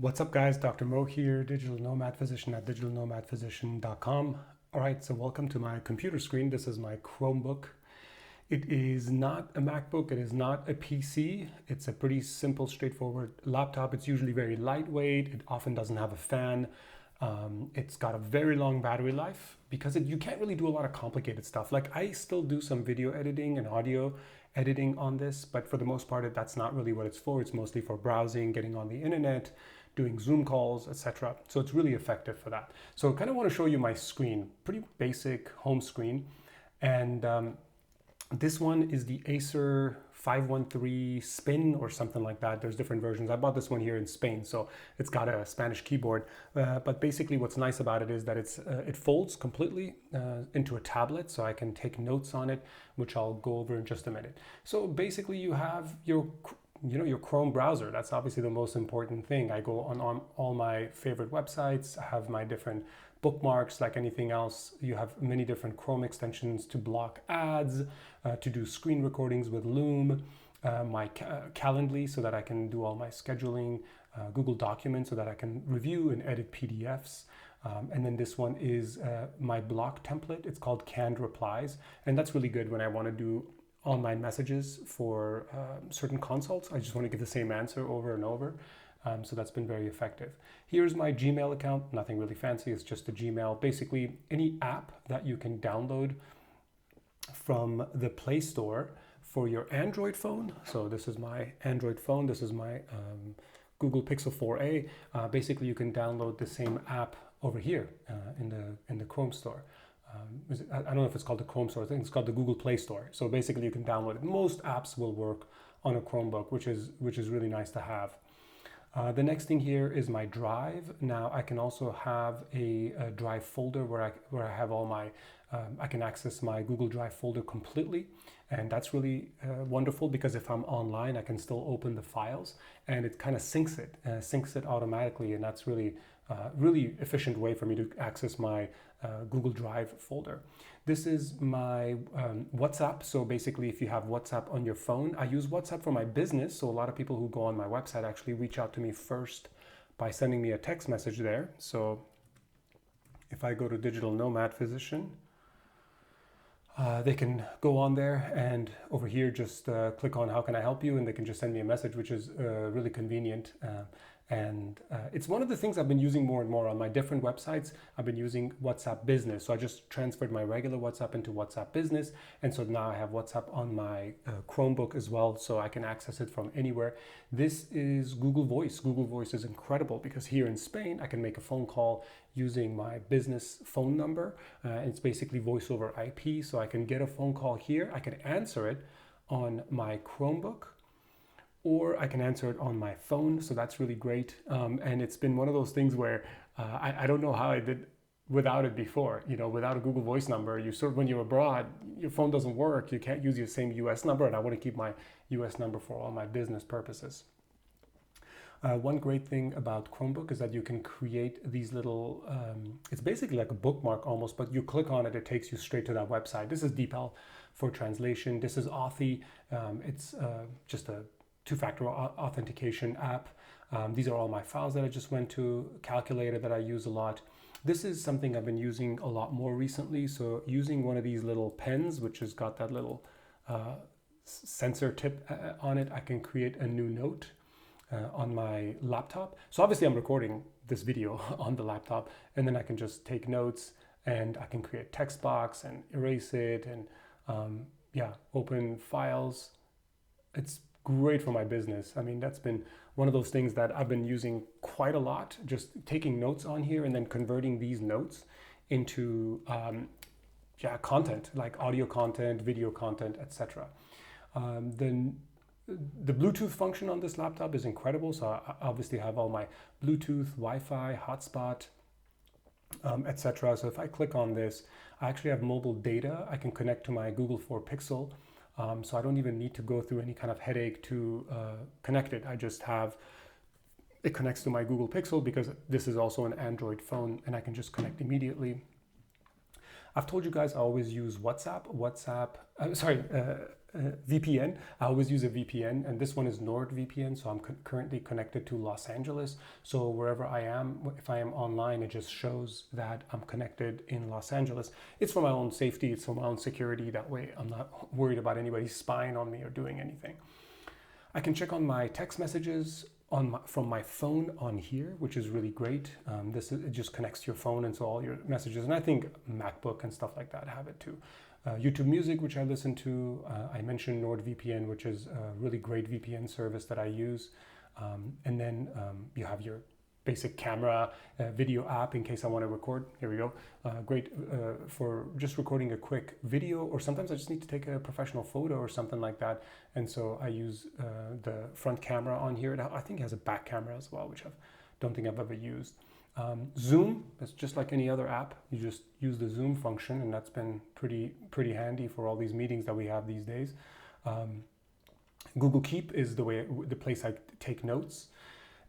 What's up, guys? Dr. Mo here, digital nomad physician at digitalnomadphysician.com. All right, so welcome to my computer screen. This is my Chromebook. It is not a MacBook, it is not a PC. It's a pretty simple, straightforward laptop. It's usually very lightweight. It often doesn't have a fan. It's got a very long battery life because you can't really do a lot of complicated stuff. Like, I still do some video editing and audio editing on this, but for the most part, that's not really what it's for. It's mostly for browsing, getting on the internet, doing Zoom calls, etc. So it's really effective for that. So I kind of want to show you my screen, pretty basic home screen. And this one is the Acer 513 Spin or something like that. There's different versions. I bought this one here in Spain, so it's got a Spanish keyboard. But basically what's nice about it is that it folds completely into a tablet, so I can take notes on it, which I'll go over in just a minute. So basically you have your Chrome browser. That's obviously the most important thing. I go on all my favorite websites. I have my different bookmarks. Like anything else, you have many different Chrome extensions to block ads, to do screen recordings with Loom, my Calendly so that I can do all my scheduling, Google Documents so that I can review and edit PDFs. And then this one is my block template. It's called Canned Replies. And that's really good when I want to do online messages for certain consults. I just want to give the same answer over and over. So that's been very effective. Here's my Gmail account, nothing really fancy, it's just a Gmail. Basically, any app that you can download from the Play Store for your Android phone. So this is my Android phone, this is my Google Pixel 4a. Basically, you can download the same app over here in the Chrome Store. I don't know if it's called the Chrome Store, I think it's called the Google Play Store. So basically you can download it. Most apps will work on a Chromebook, which is really nice to have. The next thing here is my Drive. Now I can also have a Drive folder where I have all my, I can access my Google Drive folder completely. And that's really wonderful because if I'm online, I can still open the files and it kind of syncs it automatically. And that's really efficient way for me to access my Google Drive folder. This is my WhatsApp. So basically, if you have WhatsApp on your phone, I use WhatsApp for my business. So a lot of people who go on my website actually reach out to me first by sending me a text message there. So if I go to Digital Nomad Physician, they can go on there and over here just click on how can I help you, and they can just send me a message, which is really convenient. And it's one of the things I've been using more and more on my different websites. I've been using WhatsApp Business. So I just transferred my regular WhatsApp into WhatsApp Business. And so now I have WhatsApp on my Chromebook as well, so I can access it from anywhere. This is Google Voice. Google Voice is incredible because here in Spain, I can make a phone call using my business phone number. It's basically voice over IP. So I can get a phone call here. I can answer it on my Chromebook, or I can answer it on my phone. So that's really great. And it's been one of those things where I don't know how I did without it before. Without a Google Voice number, when you're abroad, your phone doesn't work. You can't use your same US number, and I want to keep my US number for all my business purposes. One great thing about Chromebook is that you can create these little, it's basically like a bookmark almost, but you click on it, it takes you straight to that website. This is DeepL for translation. This is Authy. It's just a two-factor authentication app. These are all my files that I just went to. Calculator that I use a lot. This is something I've been using a lot more recently. So using one of these little pens, which has got that little sensor tip on it, I can create a new note on my laptop. So obviously I'm recording this video on the laptop, and then I can just take notes and I can create text box and erase it and open files. It's great for my business. I mean, that's been one of those things that I've been using quite a lot, just taking notes on here and then converting these notes into content, like audio content, video content, etc. Then the Bluetooth function on this laptop is incredible. So I obviously have all my Bluetooth, Wi-Fi, hotspot, etc. So if I click on this, I actually have mobile data. I can connect to my Google 4 Pixel. So I don't even need to go through any kind of headache to connect it. I just have, it connects to my Google Pixel because this is also an Android phone, and I can just connect immediately. I've told you guys I always use WhatsApp. VPN. I always use a VPN, and this one is NordVPN, so I'm currently connected to Los Angeles. So wherever I am, if I am online, it just shows that I'm connected in Los Angeles. It's for my own safety, it's for my own security. That way I'm not worried about anybody spying on me or doing anything. I can check on my text messages from my phone on here, which is really great. It just connects to your phone, and so all your messages, and I think MacBook and stuff like that have it too. YouTube Music, which I listen to. I mentioned NordVPN, which is a really great VPN service that I use. And then you have your basic camera video app in case I want to record. Here we go. Great for just recording a quick video, or sometimes I just need to take a professional photo or something like that. And so I use the front camera on here. I think it has a back camera as well, which I don't think I've ever used. Zoom, it's just like any other app. You just use the Zoom function, and that's been pretty handy for all these meetings that we have these days. Google Keep is the place I take notes.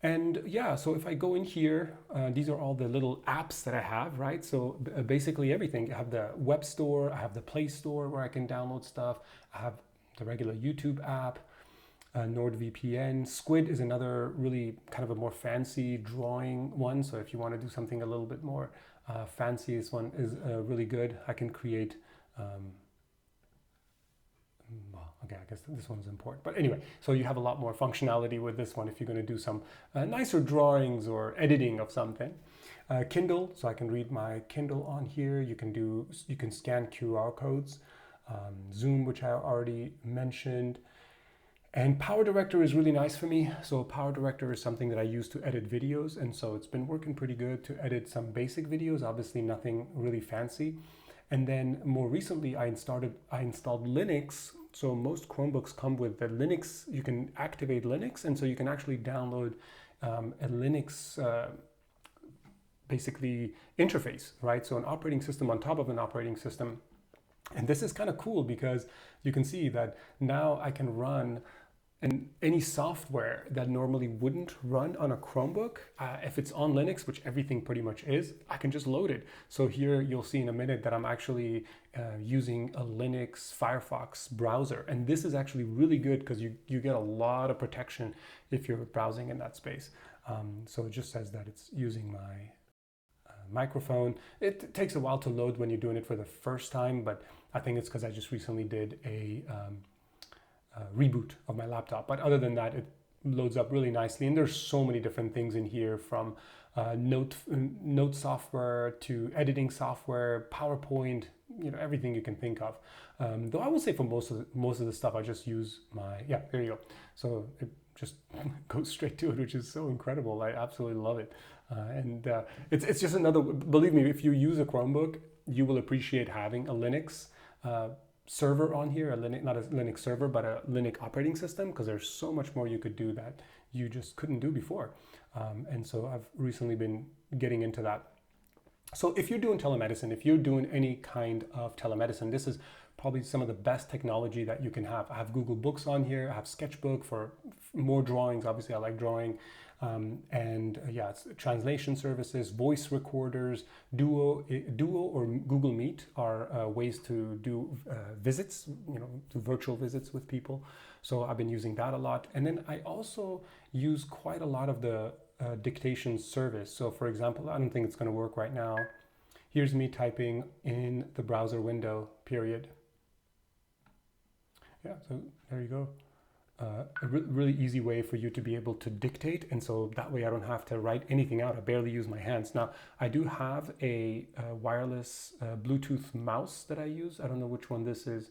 And yeah, so if I go in here, these are all the little apps that I have, right? So basically everything. I have the web store, I have the Play Store where I can download stuff. I have the regular YouTube app. NordVPN. Squid is another really kind of a more fancy drawing one. So if you want to do something a little bit more fancy, this one is really good. I can create, okay, I guess this one's important. But anyway, so you have a lot more functionality with this one if you're going to do some nicer drawings or editing of something. Kindle, so I can read my Kindle on here. You can scan QR codes. Zoom, which I already mentioned. And Powerdirector is really nice for me. So Powerdirector is something that I use to edit videos. And so it's been working pretty good to edit some basic videos, obviously nothing really fancy. And then more recently, I installed Linux. So most Chromebooks come with the Linux, you can activate Linux. And so you can actually download a Linux basically interface, right? So an operating system on top of an operating system. And this is kind of cool because you can see that now I can run any software that normally wouldn't run on a Chromebook. If it's on Linux, which everything pretty much is, I can just load it. So here you'll see in a minute that I'm actually using a Linux Firefox browser. And this is actually really good because you get a lot of protection if you're browsing in that space. So it just says that it's using my microphone. It takes a while to load when you're doing it for the first time, but I think it's because I just recently did a reboot of my laptop. But other than that, it loads up really nicely. And there's so many different things in here, from note software to editing software, PowerPoint, everything you can think of. Though I would say for most of the stuff, I just use there you go. So it just goes straight to it, which is so incredible. I absolutely love it. It's just another, believe me, if you use a Chromebook, you will appreciate having a Linux server on here, not a Linux server, but a Linux operating system, because there's so much more you could do that you just couldn't do before. And so I've recently been getting into that. So if you're doing telemedicine, if you're doing any kind of telemedicine, this is probably some of the best technology that you can have. I have Google Books on here. I have Sketchbook for more drawings. Obviously, I like drawing. It's translation services, voice recorders, Duo or Google Meet are ways to do visits, do virtual visits with people. So I've been using that a lot. And then I also use quite a lot of the dictation service. So for example, I don't think it's going to work right now. Here's me typing in the browser window, period. Yeah, so there you go. A really easy way for you to be able to dictate, and so that way I don't have to write anything out. I barely use my hands. Now, I do have a wireless Bluetooth mouse that I use. I don't know which one this is.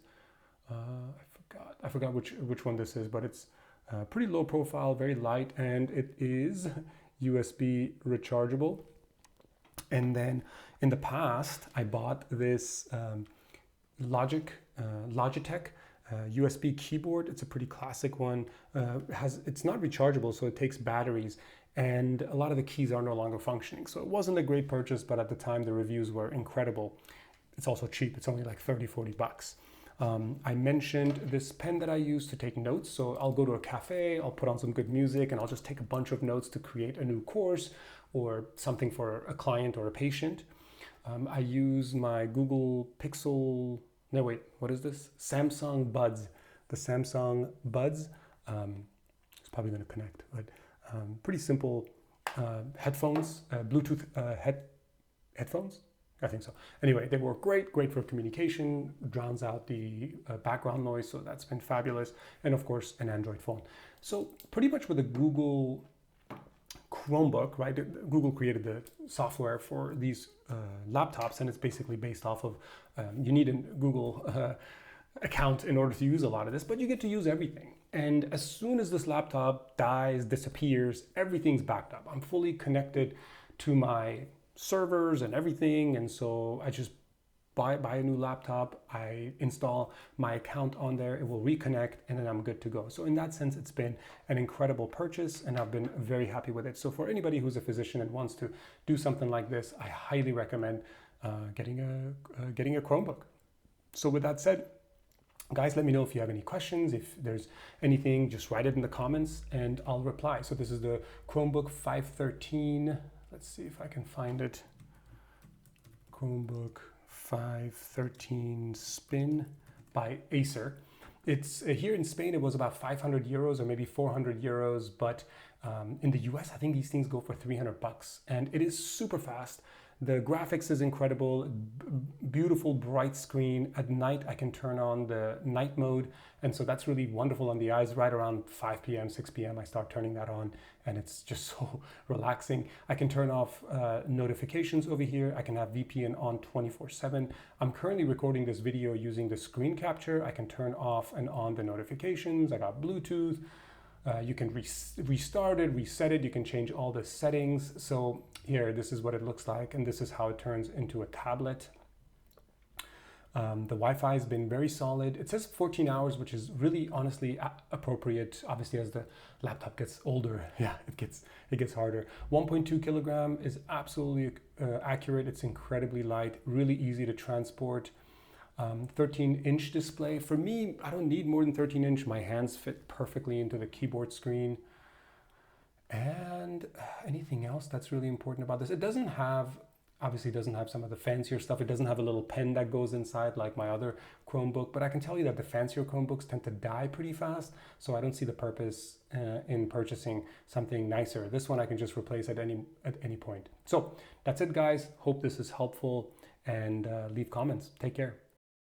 I forgot which one this is, but it's pretty low profile, very light, and it is USB rechargeable. And then in the past, I bought this Logitech USB keyboard. It's a pretty classic one. It's not rechargeable, so it takes batteries, and a lot of the keys are no longer functioning. So it wasn't a great purchase, but at the time the reviews were incredible. It's also cheap. It's only like 30-40 bucks. I mentioned this pen that I use to take notes. So I'll go to a cafe, I'll put on some good music, and I'll just take a bunch of notes to create a new course or something for a client or a patient. I use my Google Pixel, no wait, what is this? Samsung Buds. the Samsung Buds. It's probably going to connect, but pretty simple headphones, Bluetooth headphones. I think so. Anyway, they work great for communication, drowns out the background noise, so that's been fabulous. And of course, an Android phone. So pretty much with a Google Chromebook, right? Google created the software for these laptops, and it's basically based off of, you need a Google account in order to use a lot of this, but you get to use everything. And as soon as this laptop dies, disappears, everything's backed up. I'm fully connected to my servers and everything, and so I just buy a new laptop, I install my account on there, it will reconnect, and then I'm good to go. So in that sense, it's been an incredible purchase, and I've been very happy with it. So for anybody who's a physician and wants to do something like this, I highly recommend getting a Chromebook. So with that said, guys, let me know if you have any questions. If there's anything, just write it in the comments and I'll reply. So this is the Chromebook 513. Let's see if I can find it. Chromebook 513 Spin by Acer. It's here in Spain, it was about 500 euros or maybe 400 euros, but in the US, I think these things go for 300 bucks, and it is super fast. The graphics is incredible, beautiful bright screen. At night, I can turn on the night mode, and so that's really wonderful on the eyes. Right around 5 p.m., 6 p.m., I start turning that on, and it's just so relaxing. I can turn off notifications over here. I can have VPN on 24/7. I'm currently recording this video using the screen capture. I can turn off and on the notifications. I got Bluetooth. You can restart it, reset it, you can change all the settings. So here, this is what it looks like, and this is how it turns into a tablet. The Wi-Fi has been very solid. It says 14 hours, which is really honestly appropriate. Obviously, as the laptop gets older, yeah, it gets harder. 1.2 kilogram is absolutely accurate. It's incredibly light, really easy to transport. 13-inch display. For me, I don't need more than 13-inch. My hands fit perfectly into the keyboard screen. And anything else that's really important about this? It doesn't have, obviously doesn't have some of the fancier stuff. It doesn't have a little pen that goes inside like my other Chromebook, but I can tell you that the fancier Chromebooks tend to die pretty fast, so I don't see the purpose in purchasing something nicer. This one I can just replace at any point. So that's it, guys. Hope this is helpful, and leave comments. Take care.